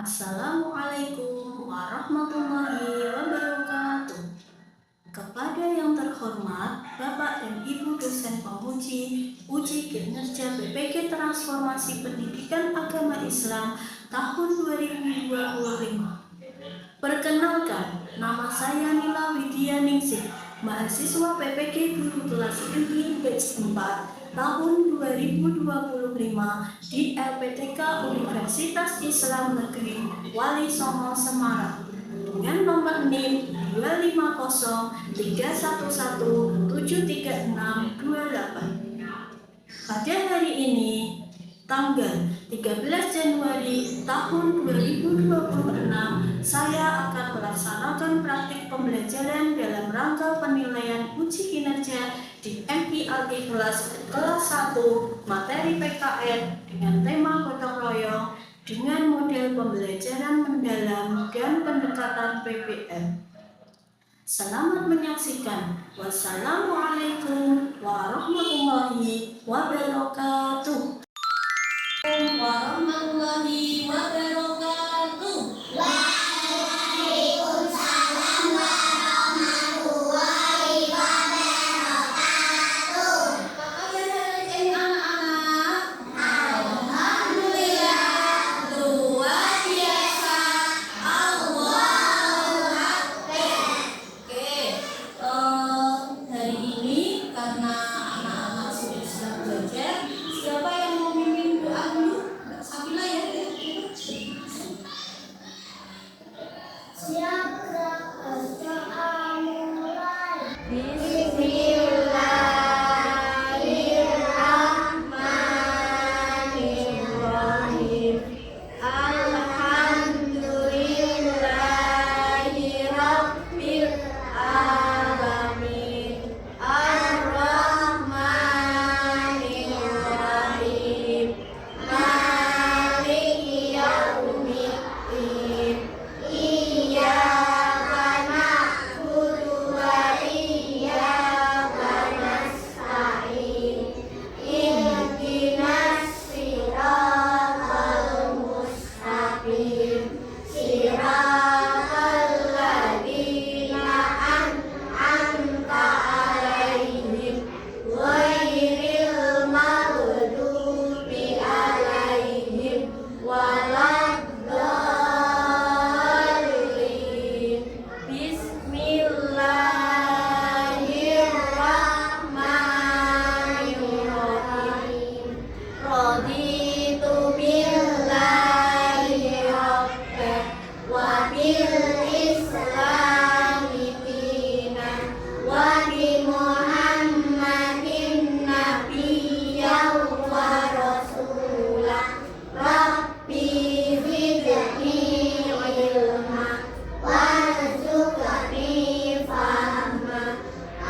Assalamualaikum warahmatullahi wabarakatuh. Kepada yang terhormat Bapak dan Ibu dosen penguji uji kinerja BPK Transformasi Pendidikan Agama Islam tahun 2025. Perkenalkan, nama saya Nila Widya Ningsih, mahasiswa PPG Guru Kelas Ilmu Batch 4 tahun 2025 di LPTK Universitas Islam Negeri Wali Songo Semarang dengan nomor NIM 25031173628. Pada hari ini, tanggal 13 Januari tahun 2026, saya akan melaksanakan praktik pembelajaran dalam rangka penilaian uji kinerja di MIAG kelas 1 materi PKN dengan tema gotong royong dengan model pembelajaran mendalam dan pendekatan PPM. Selamat menyaksikan. Wassalamualaikum warahmatullahi wabarakatuh. Warahmatullahi wabarakatuh. Waalaikumsalam warahmatullahi wabarakatuh. Apa kabar anak-anak? Alhamdulillah, luar biasa. Allahu Akbar. Oke, hari ini karena anak-anak sudah siap belajar, siapa yang mau memimpin doa dulu? Mbak Sabila ya. Siap, doa mulai. Bismillahirrahmanirrahim. Alhamdulillahirabbil alamin. Ar-Rahmanirrahim. Maliki yaumiddin. Iyyaka na'budu wa iyyaka nasta'in. Ihdinas siratal mustaqim. Siratal ladzina an'amta 'alaihim ghairil maghdubi 'alaihim waladdallin. Bismillahirrahmanirrahim. Raditu billahi rabban wa bil islami dinan wa bi Muhammadin nabiyyan wa rasulah. Rabbi zidni ilma warzuqni fahma.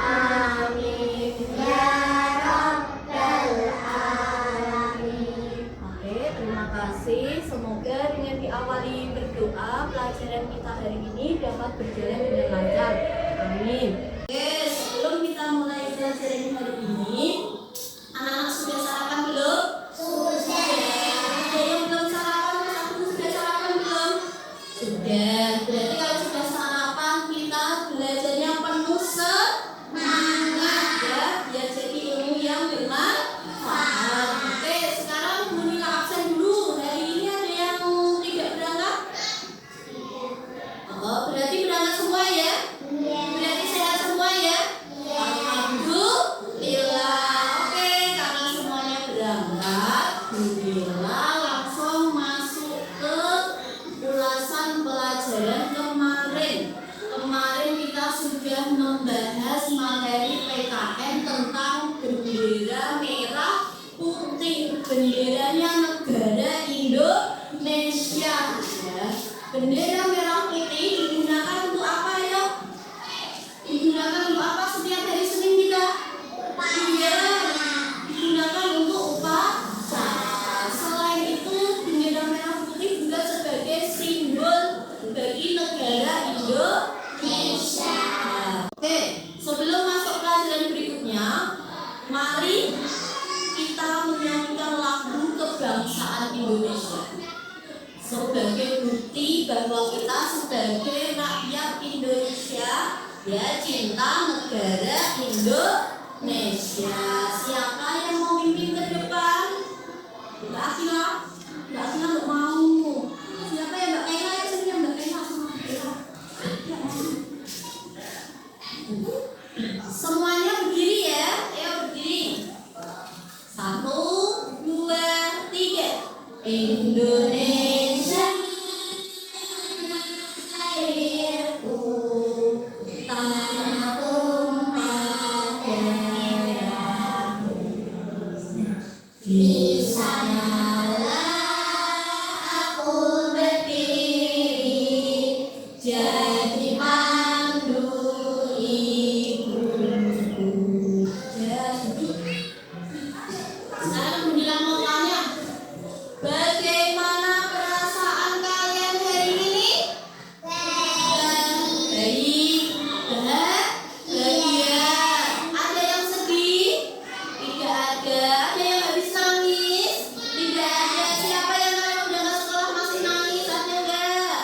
Amin ya rabbal alamin. Oke, terima kasih. Semoga dengan diawali berdoa, pelajaran kita hari ini dapat berjalan dengan lancar. Amin. Oke, sebelum kita mulai pelajaran hari ini, anak-anak sudah sarapan belum? Sudah. Ada yang belum sarapan? Mas Abdul sudah sarapan belum? Sudah. Berarti kalau sudah sarapan, kita belajarnya penuh semangat ya, biar jadi ilmu yang bermanfaat. Oke, sekarang bunyikan absen dulu. Hari ini ada yang tidak berangkat? Oh, berarti berangkat semua ya? Berarti sehat semua ya? Alhamdulillah. Oke, karena semuanya berangkat, alhamdulillah langsung masuk ke ulasan pelajaran kemarin. Kemarin kita sudah membahas materi PKN tentang bendera merah putih. Benderanya negara Indonesia ya. Bendera merah putih digunakan untuk apa ya? Digunakan untuk apa setiap hari Senin kita? Iya, digunakan untuk upacara. Selain itu, bendera merah putih juga sebagai simbol bagi negara Indonesia. Oke, sebelum masuk pelajaran berikutnya, mari kita menyanyikan lagu kebangsaan Indonesia. sebagai sebagai bukti bahwa kita sebagai rakyat Indonesia ya cinta negara Indonesia. Siapa yang mau mimpin ke depan? Mbak Akila nggak mau. Siapa ya Mbak Kaila? Ya sini Mbak Kaila sama Kaila. Semuanya berdiri ya, ayo berdiri. 1, 2, 3. Indonesia airku, tanah tumpah darahku. Di sanalah aku berdiri, jadi pandu ibuku. Sekarang menjelang mau tanya, bagaimana perasaan kalian hari ini? Baik, bahagia. Ada yang sedih? Tidak ada. Ada yang habis nangis? Tidak ada. Siapa yang kalau udah nggak sekolah masih nangis? Ada nggak?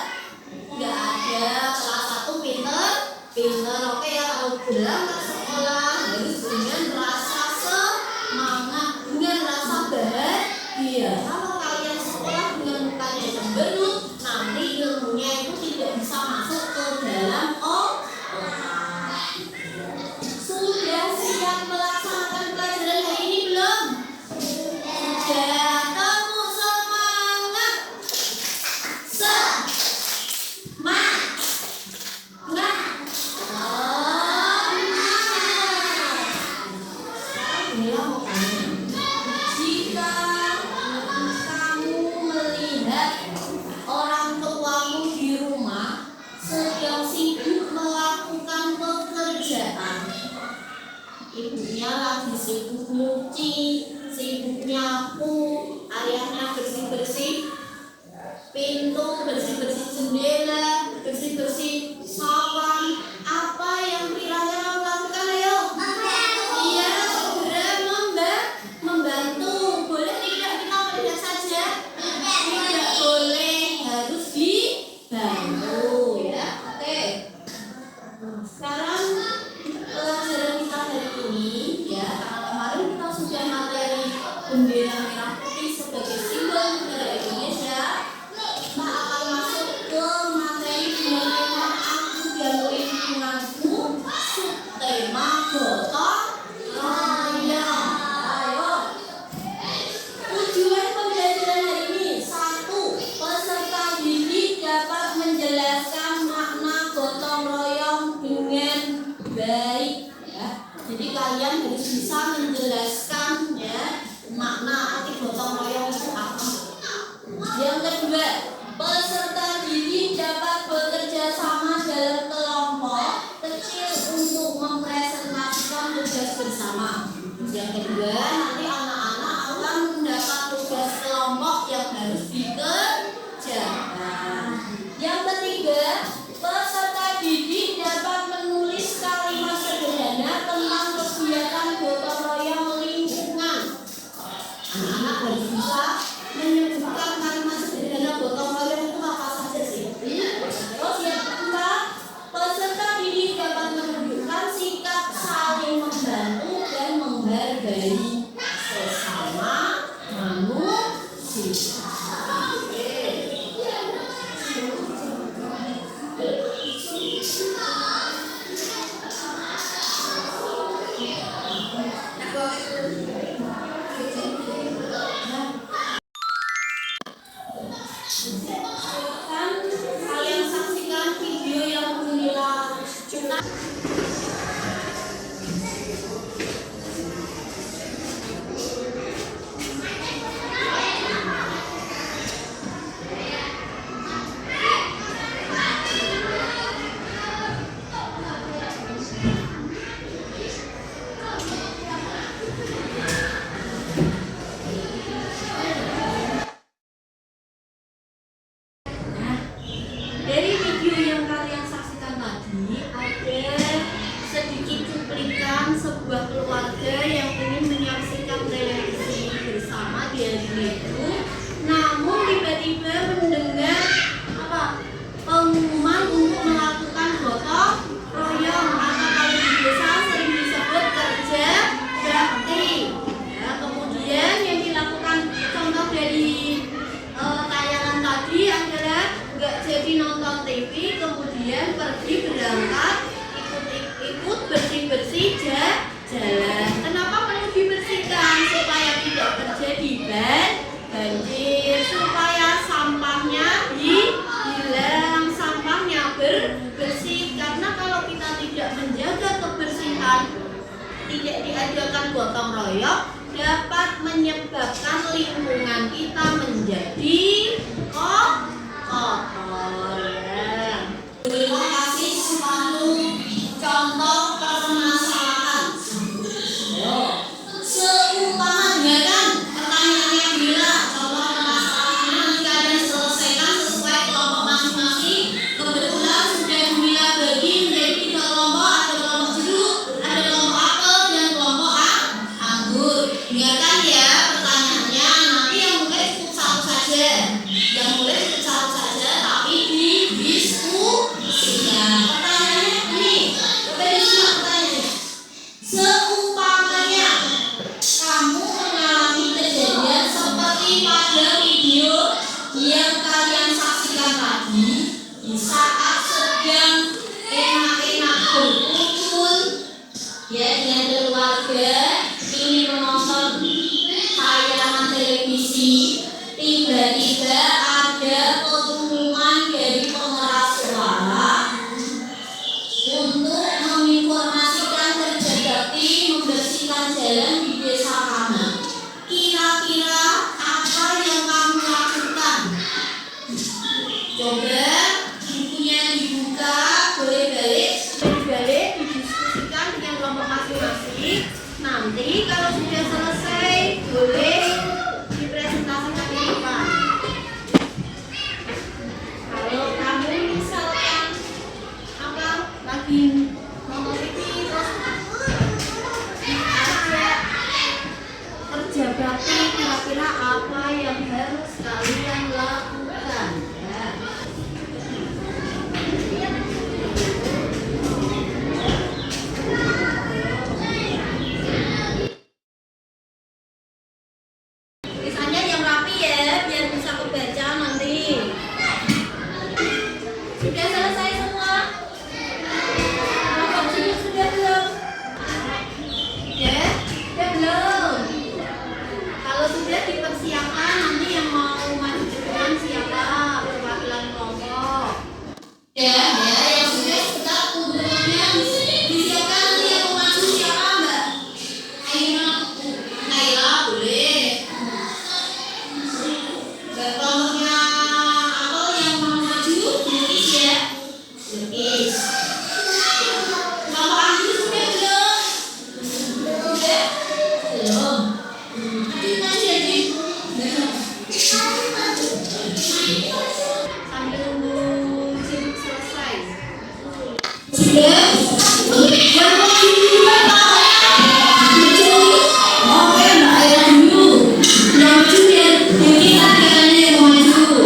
Nggak ada. Kelas 1 pinter, pinter. Oke ya, kalau berangkat sekolah harus dengan rasa semangat, dengan rasa bahagia. Kalau kalian sekolah dengan mukanya cemberut, nanti ilmunya itu tidak bisa masuk ke dalam otak. Sudah siap melaksanakan pelajaran hari ini belum? Sudah. Kamu semangat. Inilah mau tanya. Jika kamu melihat orang tuamu di rumah sedang sibuk melakukan pekerjaan, ibunya lagi sibuk nyuci, sibuk nyapu, ayahnya bersih-bersih pintu, bersih-bersih jendela, bersih-bersih sawan, apa yang kira-kira kamu lakukan? Ayo. Iya, segera membantu. Boleh tidak kita melihat saja? Tidak boleh, harus dibantu ya. Oke. Sekarang pelajaran kita hari ini ya, karena kemarin kita sudah materi bendera merah putih sebagai simbol negara Indonesia. Kita akan masuk ke materi dengan tema aku dan lingkunganku, subtema gotong royong. Ayo. Tujuan pembelajaran hari ini: 1. Peserta didik dapat menjelaskan makna gotong royong dengan baik. Ya. Jadi kalian harus bisa menjelaskan ya makna arti gotong royong itu apa. Yang kedua, peserta didik dapat bekerja sama dalam kelompok kecil untuk mempresentasikan tugas bersama. Yang kedua, nanti anak-anak akan mendapat tugas kelompok yang harus dikerjakan. Yang ketiga, peserta didik dapat menulis kalimat sederhana tentang kegiatan gotong royong lingkungan. Anak-anak harus bisa menyebutkan kalimat sederhana gotong royong itu apa saja sih. Terus yang keempat, peserta didik dapat menunjukkan sikap saling membantu dan menghargai sesama manusia. Coba bukunya dibuka, boleh balik, didiskusikan dengan kelompok masing-masing. Nanti kalau sudah selesai, boleh dipresentasikan di depan. Kalau kamu misalkan apa lagi nonton TV terus ada kerja bakti, kira-kira apa yang harus kalian lakukan? Ya. Tulisannya yang rapi ya, biar bisa kebaca nanti. Sudah selesai semua? Apa sudah belum? Ya, sudah belum? Kalau sudah dipersiapkan nanti yang mau maju depan siapa? Perwakilan kelompok. Ya, yang sudah kita undangannya disiapkan nanti yang mau maju siapa, Mbak? Naila boleh. Kelompoknya apa yang mau maju? Lukis ya. Lukis. Kelompok Andi sudah belum? Sudah? Belum. Nanti. Sambil nunggu sibuk selesai. Sudah? Oke, Mbak Aira dulu. Yang maju ya, ini latihannya yang maju.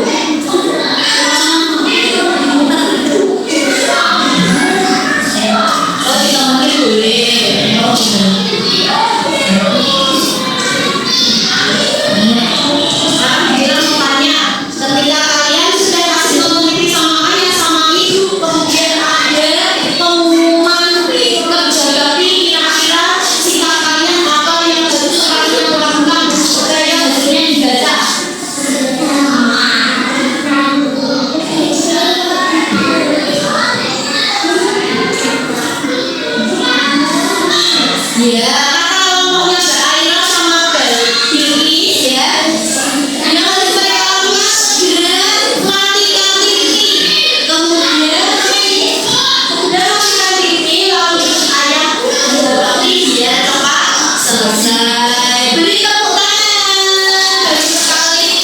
Oh, kita mungkin boleh. Bilang tanya, ketika kalian sudah kasih nonton TV sama ayah sama ibu, kemudian ada pengumuman kerja bakti, kira-kira sikap kalian apa yang harus kalian lakukan supaya hasilnya dibaca? Ya, kelompoknya Mbak Aira sama Mbak Bilkis ya. Yang harus saya lakukan segera matikan TV. Kemudian sudah matikan TV lalu ayah kerja bakti biar cepat selesai. Beri tepuk tangan. Bagus sekali.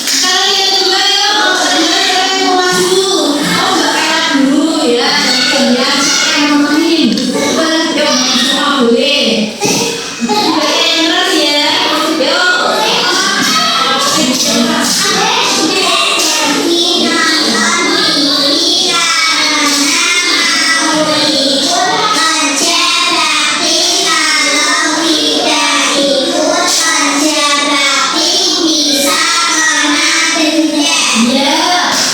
Sekarang yang kedua ya, siapa yang mau maju? Oh, Mbak Aira dulu ya. Kemudian siapa yang mau nemenin? Yuk, semua boleh. Mbak Aira ya. Yuk. Ya,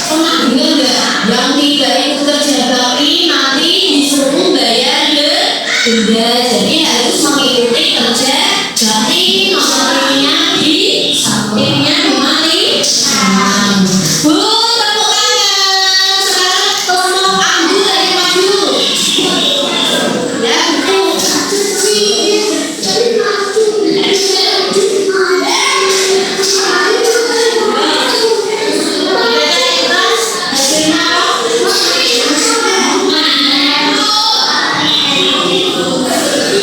pernah dengar nggak? Yang tidak ikut kerja bakti nanti disuruh bayar denda. Jadi harus mengikuti kerja bakti. Nomornya di sampingnya dimatikan. Bu, tepuk tangan. Sekarang kelompok Anggu lagi maju. Ya, Bu. Hasilnya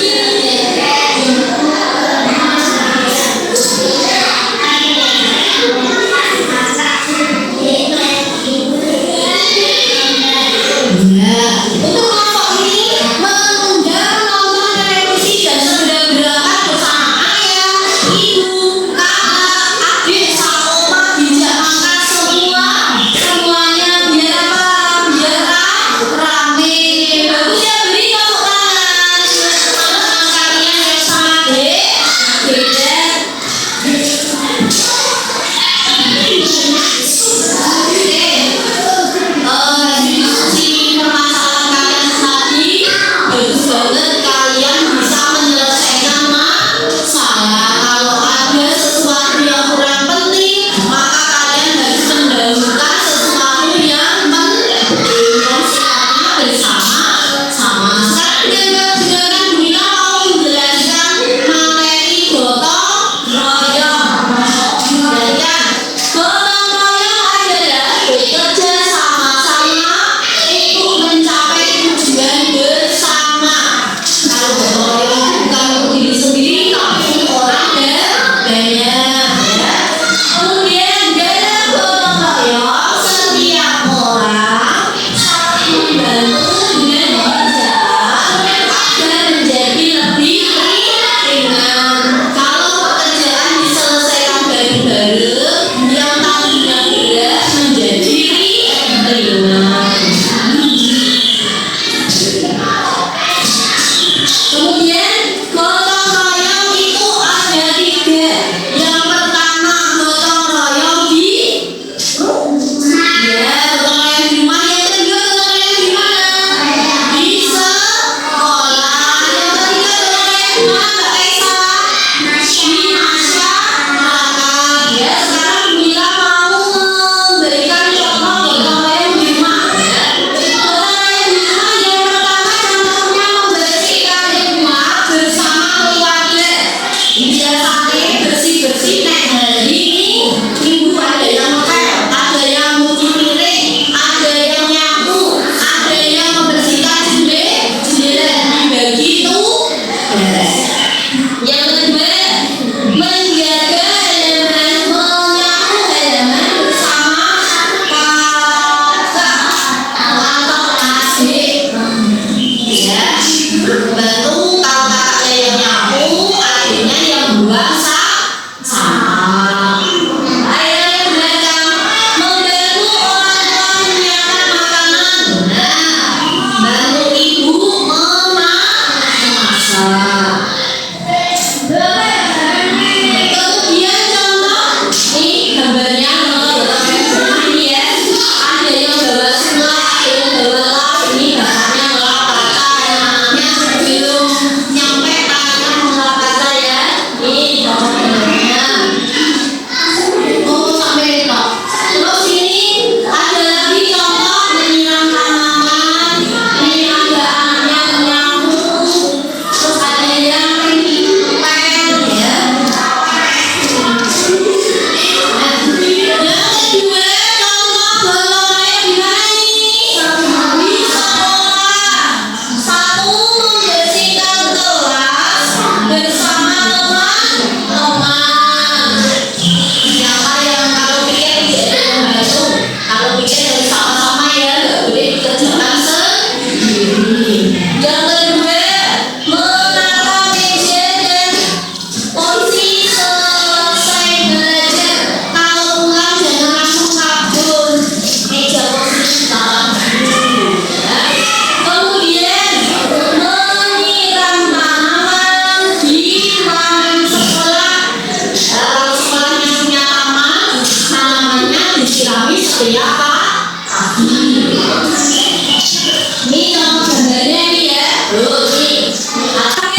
Ini contoh gambarnya nih ya. Loh, nih. Akan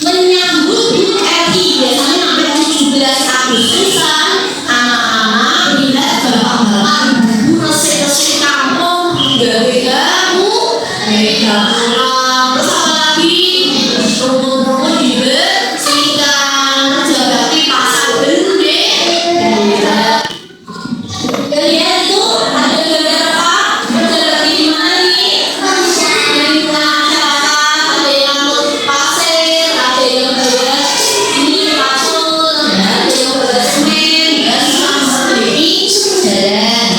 menyambut HUT RI biasanya sampai 17 Agustusan anak-anak lihat bapak-bapak ibu resik-resik kampung gawe-gawe pulang terus apa lagi rumput-rumput dibersihkan kerja bakti pasar gede kalian itu ada gambar apa? Kerja bakti di mana nih? Yang masyarakat, ada yang ngangkut pasir, ada yang bayar ini kasur, ada yang bayar semen, dan seperti ini jalan.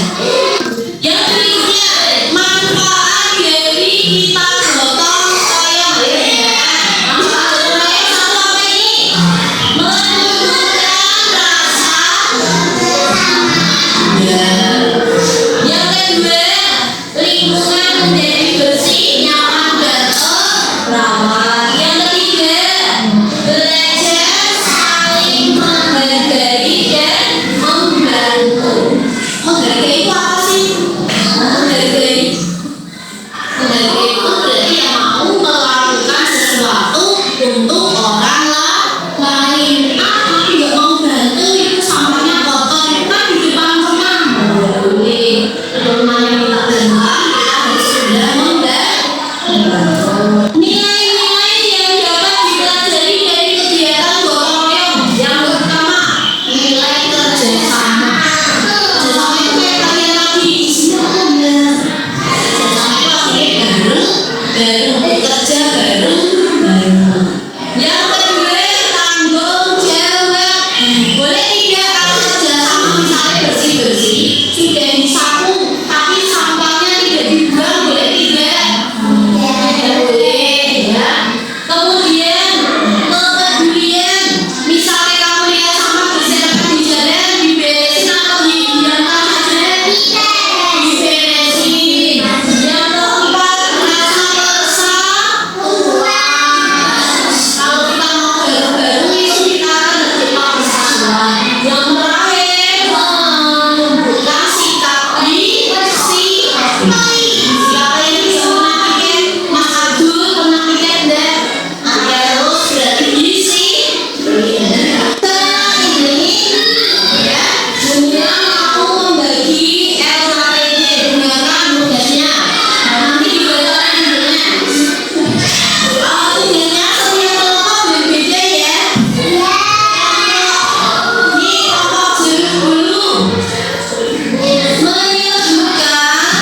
Yang berikutnya manfaat dari kita gotong royong. Manfaat gotong royong satu apa ini? Menumbuhkan rasa ya. Yang kedua, lingkungan menjadi bersih, nyaman dan terawat. Yang ketiga, belajar saling menghargai dan membantu. Menghargai itu apa sih? Menghargai itu berarti yang mau melakukan sesuatu untuk orang lain. Tapi nggak mau bantu itu sampahnya kotor itu kan di depan rumah. Nggak boleh. Rumahnya minta bantuan kita harus sudah membantu. Nilai-nilai yang dapat dipelajari dari kegiatan gotong royong. Yang pertama, nilai kerjasama. Kerjasama itu kayak kalian tadi istilahnya. Kerjasama itu artinya bareng, bekerja bareng. Yang kedua, tanggung jawab. Boleh tidak kalau kerjasama misalnya bersih-bersih sudah disapu, tapi sampahnya tidak dibuang, boleh tidak? Boleh ya. Kemudian kepedulian. Misalnya kamu lihat sampah berserakan di jalan, diberesin atau dibiarkan saja? Diberesin. Yang keempat, rasa persatuan. Kalau kita mau bareng-bareng itu kita akan tercipta persatuan. Yang terakhir, menumbuhkan sikap bersih. Siapa yang bisa menafikin? Mas Abdul pernah tiket enggak? Terus berarti isi. Ya, Dunia mau membagi LKPD, dengarkan tugasnya. Nanti dibacakan judulnya. Tugasnya setiap kelompok berbeda ya. Ini kelompok 10 menyebutkan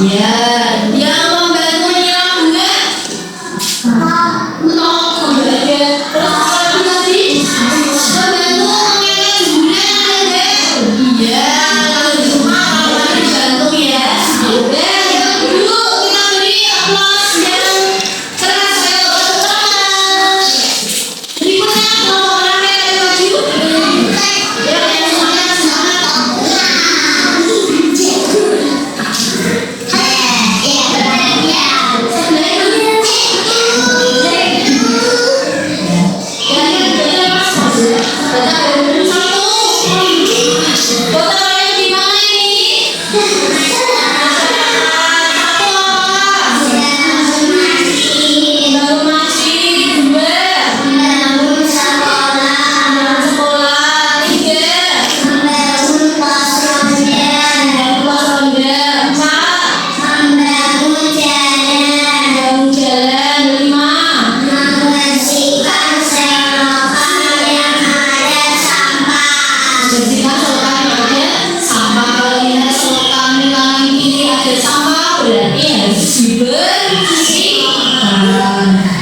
Ya, yang membantu menyiram bunga. Nol ya. Terus apa lagi tadi? Membantu mengelola bunga ada. Iya, kalau di rumah kalau lagi dibantu ya. Dan yang dulu kita beri aplaus yang keras ya untuk teman-teman. Berikutnya kelompok rame dari baju. Ya, yang semuanya semangat.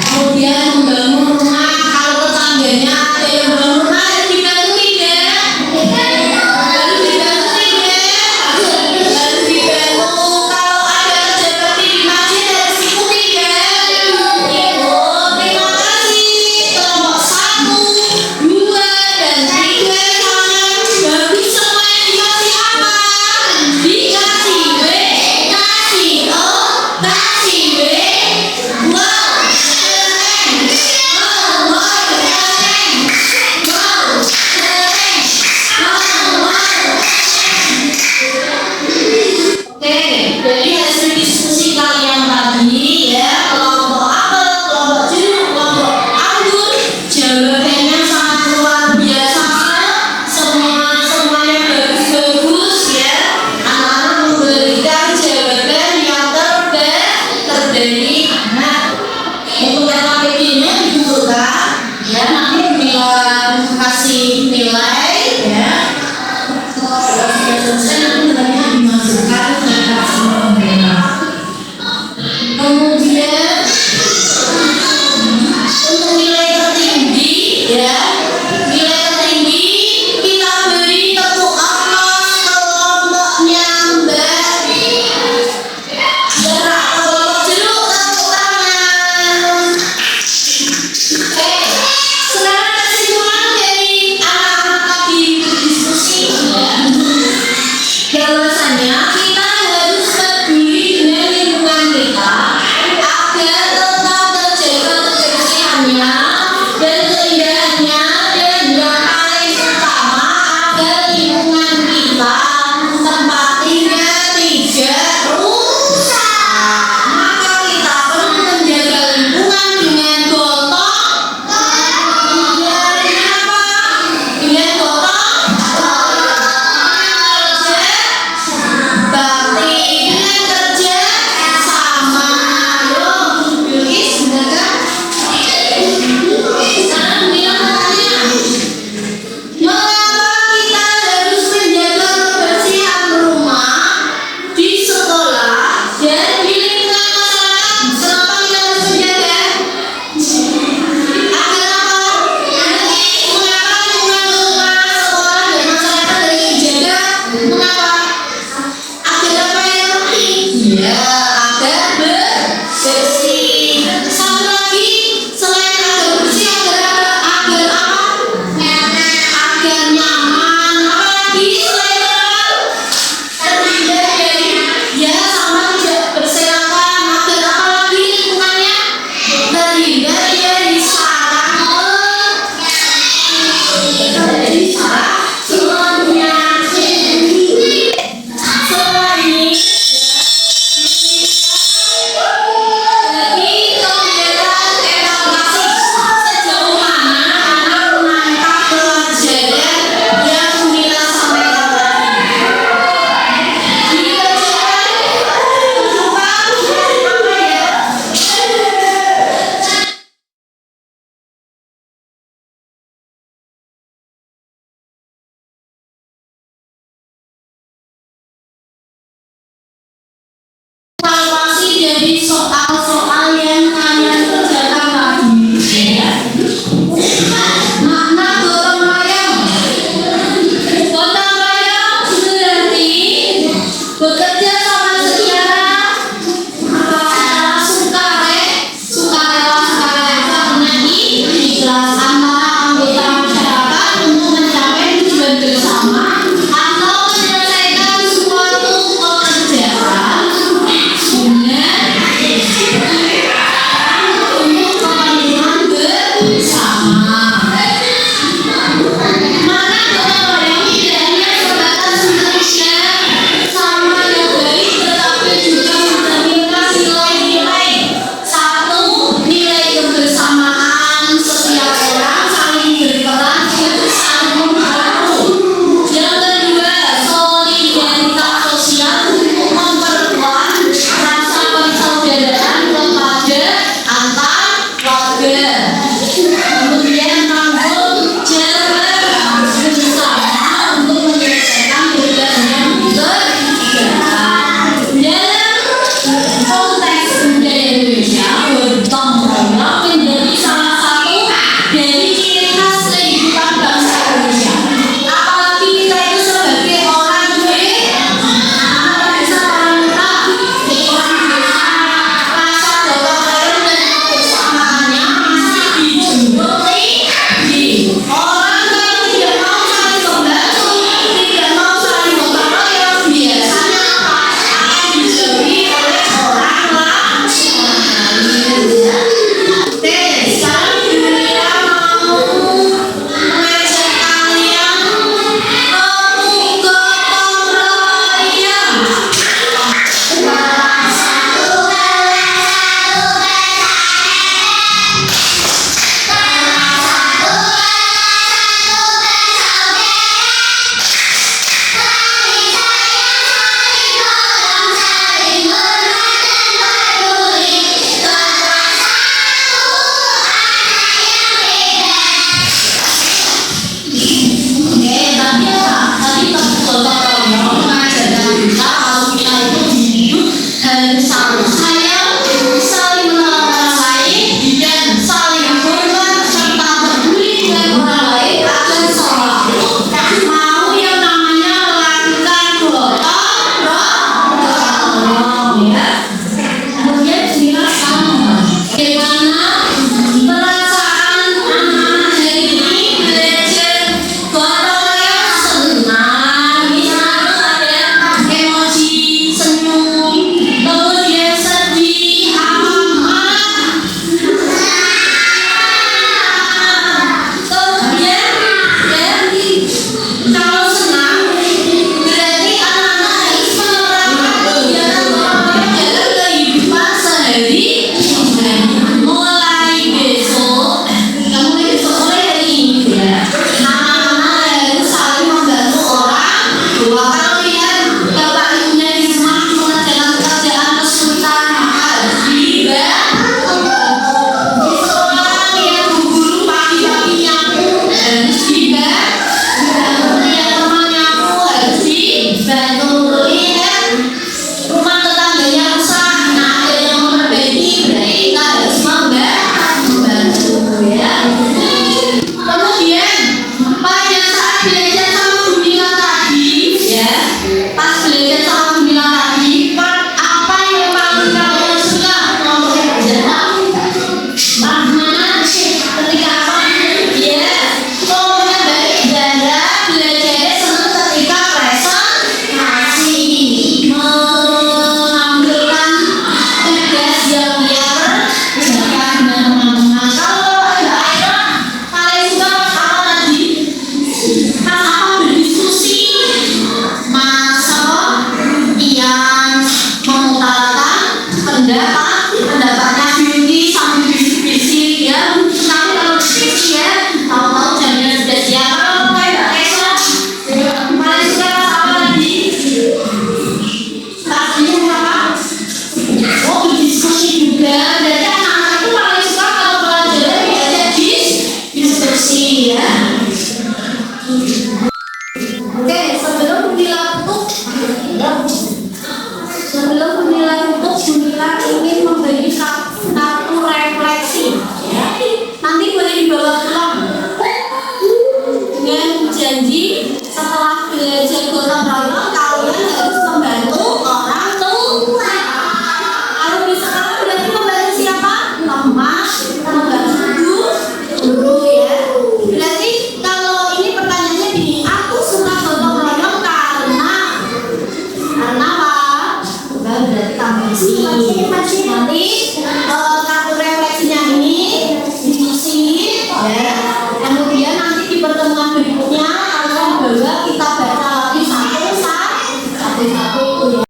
Kemudian membangun rumah, kalau tetangganya ada yang bangun rumah harus dibantuin ya. Harus dibantuin ya. Harus dibantu. Kalau ada kerja bakti di masjid harus diikuti ya. Terima kasih. Kelompok 1, 2, dan 3 tangan bagus semuanya dikasih apa? Dikasih B, kasih O, kasih B. Oke, jadi hasil diskusi kalian tadi ya, kelompok apel, kelompok jeruk, kelompok anggur, jawabannya sangat luar biasa. Semuanya bagus-bagus ya. Anak-anak memberikan jawaban yang terbaik. Nah, untuk LKPD-nya dibutuhkan ya, nanti bila kasih nilai ya. Dimasukkan ke kemudian untuk nilai tertinggi ya, nilai tertinggi kita beri tepuk aplaus kelompoknya Mbak Gerak. Kelompok jeruk tepuk tangan. Oke, sekarang kesimpulan dari anak-anak tadi berdiskusi ya. Bahwasanya kita harus peduli dengan lingkungan kita agar tetap terjaga kebersihannya dan keindahannya, dan yang paling utama agar lingkungan kita tempat tinggal tidak rusak. Maka kita perlu menjaga lingkungan dengan gotong. Dengan apa? Dengan gotong bakti, dengan kerja sama. Ayo Bilkis, benar kan? Sekarang bilang katanya, mengapa kita harus menjaga kebersihan rumah, di sekolah, dan di lingkungan masyarakat? Kenapa kita harus menjaga? Agar apa? Mengapa lingkungan rumah, sekolah, dan masyarakat harus dijaga? Mengapa? Agar apa yang penting? Ya, agar bersih. Satu lagi, selain agar bersih, agar apa? Agar nyaman. Apa lagi selain apa? Terhindar dari ya sama tidak berserakan. Agar apa lagi lingkungannya? Terhindar dari semuanya. saling sayang, saling menolong orang lain, dan saling hormat serta peduli dengan orang lain agar selalu mau yang namanya melakukan gotong royong, ya. Kemudian jelaskan bagaimana perasaan anak-anak hari ini belajar gotong royong, senang, misalnya ada emoji senyum, kemudian sedih, amat, kemudian kalau senang berarti anak-anak harus menerapkan kegiatan gotong royong dalam kehidupan sehari-hari. Mulai besok, mulai hari ini ya, anak-anak harus saling membantu orang tua. Kalau lihat bapak ibunya di rumah mengerjakan pekerjaan kesulitan, maka harus dibantu. Di sekolah lihat bu guru pagi-pagi nyapu, harus dibantu. Lihat teman nyapu, harus dibantu. Lihat rumah tetangganya rusak, nah ada yang memperbaiki, berarti kita harus membantu, ya. Kemudian pada saat belajar sama Bu Mila tadi, ya, pas belajar sama Bu Mila tadi, apa yang paling kalian suka? Bagaimana ketika apa? Ya, pokoknya baik Dara belajarnya senang ketika presentasi, mengambilkan tugas yang dia kerjakan dengan teman-teman. Kalau Mbak Aira paling suka apa tadi? Pas apa berdiskusi, Mas Ian mengutarakan pendapatnya Beauty sambil bisik-bisik, ya. Tapi kalau diskusi ya, tahu-tahu jamnya sudah siap. Kalau kayak Mbak Aira paling suka apa tadi? Tadinya apa? Oh, berdiskusi juga. Berarti anak-anak itu paling suka kalau pelajaran diajak diskusi, ya. Oke, sebelum Mila tutup, Bu Mila ingin memberi satu refleksi, ya. Nanti boleh dibawa pulang dengan janji setelah belajar gotong royong kalian harus membantu orang tua. Kalau misalkan berarti membantu siapa? Teman, membantu guru, ya. Berarti kalau ini pertanyaannya gini, aku suka gotong royong karena apa? Berarti kamu sih. Nanti kartu refleksinya ini diisi, ya. Kemudian nanti di pertemuan berikutnya kalian bawa kita baca lagi satu-satu, ya.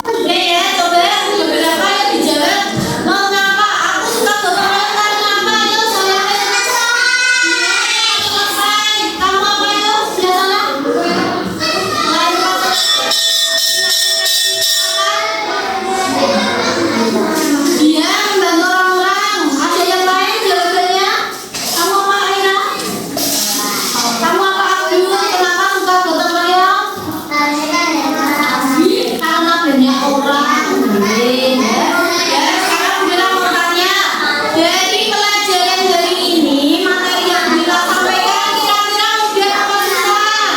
Oke, ya, coba beberapa yang dijawab. Mengapa aku suka gotong royong karena apa? Ayo saya selesai. Kamu apa itu? Sebelah sana. Dia membantu orang-orang. Ada yang lain jawabannya? Kamu apa, Aina? Kamu apa, Abdul? Kenapa suka gotong royong? Karena banyak orang. Ya. Sekarang Bila mau tanya, dari pelajaran hari ini, materi yang Bila sampaikan kira-kira mudah apa susah?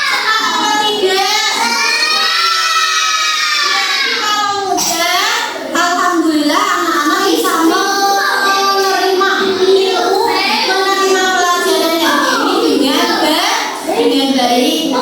Senang apa tidak? Jadi kalau mudah, alhamdulillah anak-anak bisa menerima ilmu, menerima pelajaran yang ini dengan baik.